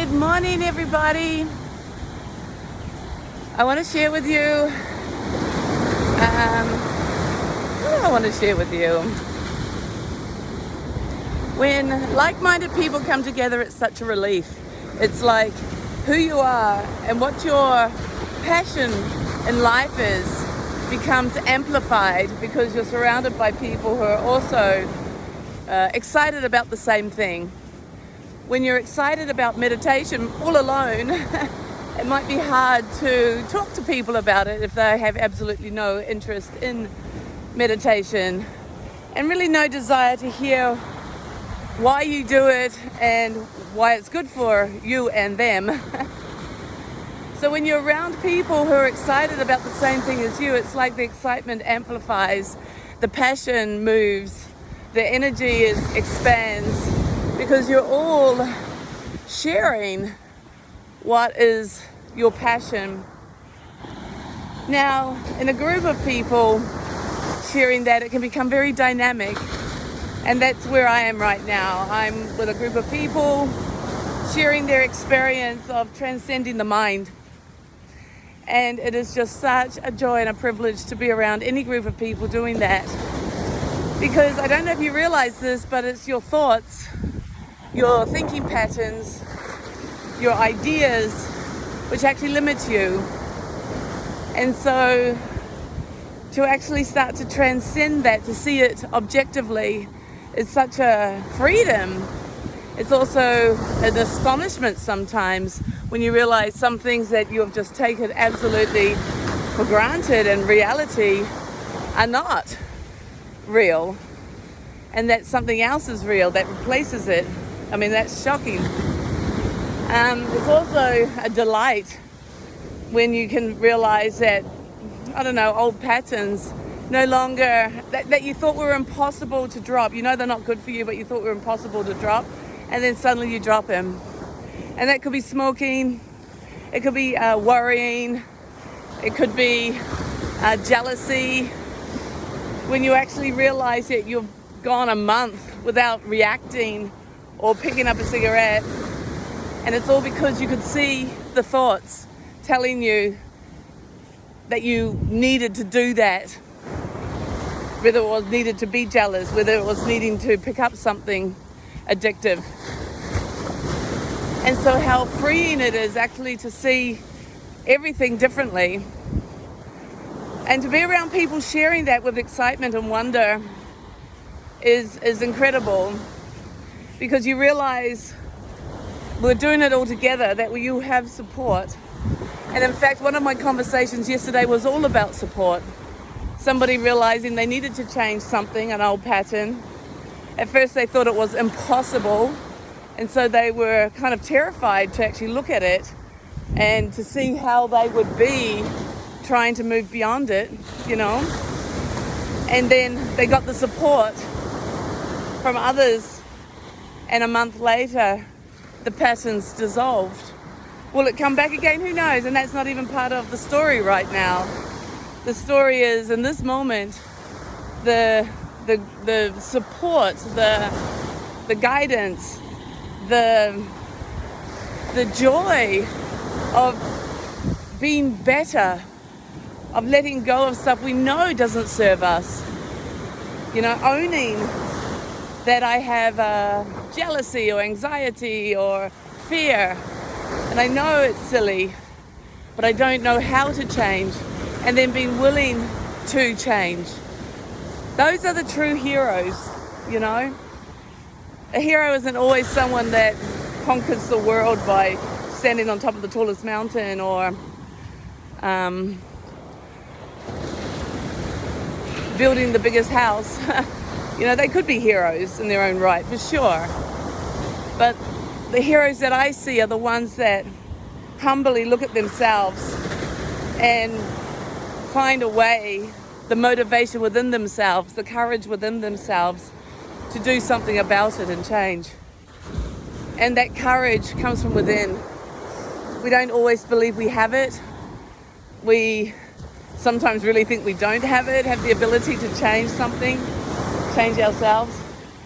Good morning, everybody. I want to share with you, what do I want to share with you? When like-minded people come together, it's such a relief. It's like who you are and what your passion in life is becomes amplified because you're surrounded by people who are also excited about the same thing. When you're excited about meditation all alone, it might be hard to talk to people about it if they have absolutely no interest in meditation and really no desire to hear why you do it and why it's good for you and them. So when you're around people who are excited about the same thing as you, it's like the excitement amplifies, the passion moves, the energy expands, because you're all sharing what is your passion. Now, in a group of people sharing that, it can become very dynamic, and that's where I am right now. I'm with a group of people sharing their experience of transcending the mind. And it is just such a joy and a privilege to be around any group of people doing that. Because I don't know if you realize this, but it's your thoughts, your thinking patterns, your ideas, which actually limit you. And so to actually start to transcend that, to see it objectively, is such a freedom. It's also an astonishment sometimes when you realize some things that you have just taken absolutely for granted in reality are not real, and that something else is real that replaces it. I mean, that's shocking. It's also a delight when you can realize that, I don't know, old patterns no longer, that you thought were impossible to drop. You know they're not good for you, but you thought were impossible to drop, and then suddenly you drop them. And that could be smoking, it could be worrying, it could be jealousy. When you actually realize that you've gone a month without reacting or picking up a cigarette, and it's all because you could see the thoughts telling you that you needed to do that, whether it was needed to be jealous, whether it was needing to pick up something addictive. And so how freeing it is actually to see everything differently, and to be around people sharing that with excitement and wonder is incredible, because you realize we're doing it all together, that you have support. And in fact, one of my conversations yesterday was all about support. Somebody realizing they needed to change something, an old pattern. At first they thought it was impossible, and so they were kind of terrified to actually look at it and to see how they would be trying to move beyond it, you know. And then they got the support from others, and a month later the patterns dissolved. Will it come back again? Who knows? And that's not even part of the story right now. The story is, in this moment, the support, the guidance, the joy of being better, of letting go of stuff we know doesn't serve us. You know, owning that I have jealousy or anxiety or fear, and I know it's silly, but I don't know how to change, and then being willing to change. Those are the true heroes, you know. A hero isn't always someone that conquers the world by standing on top of the tallest mountain or building the biggest house. You know, they could be heroes in their own right, for sure. But the heroes that I see are the ones that humbly look at themselves and find a way, the motivation within themselves, the courage within themselves to do something about it and change. And that courage comes from within. We don't always believe we have it. We sometimes really think we don't have it, have the ability to change something, change ourselves.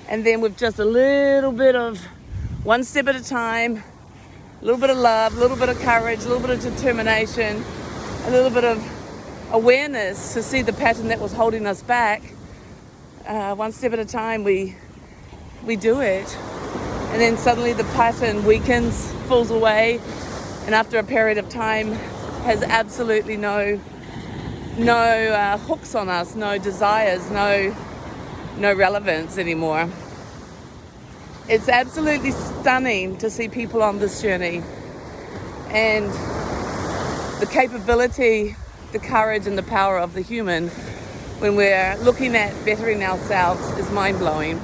And then with just a little bit of one step at a time, a little bit of love, a little bit of courage, a little bit of determination, a little bit of awareness to see the pattern that was holding us back. One step at a time, we do it. And then suddenly the pattern weakens, falls away, and after a period of time has absolutely no hooks on us, no desires, no relevance anymore. It's absolutely stunning to see people on this journey, and the capability, the courage and the power of the human when we're looking at bettering ourselves is mind-blowing.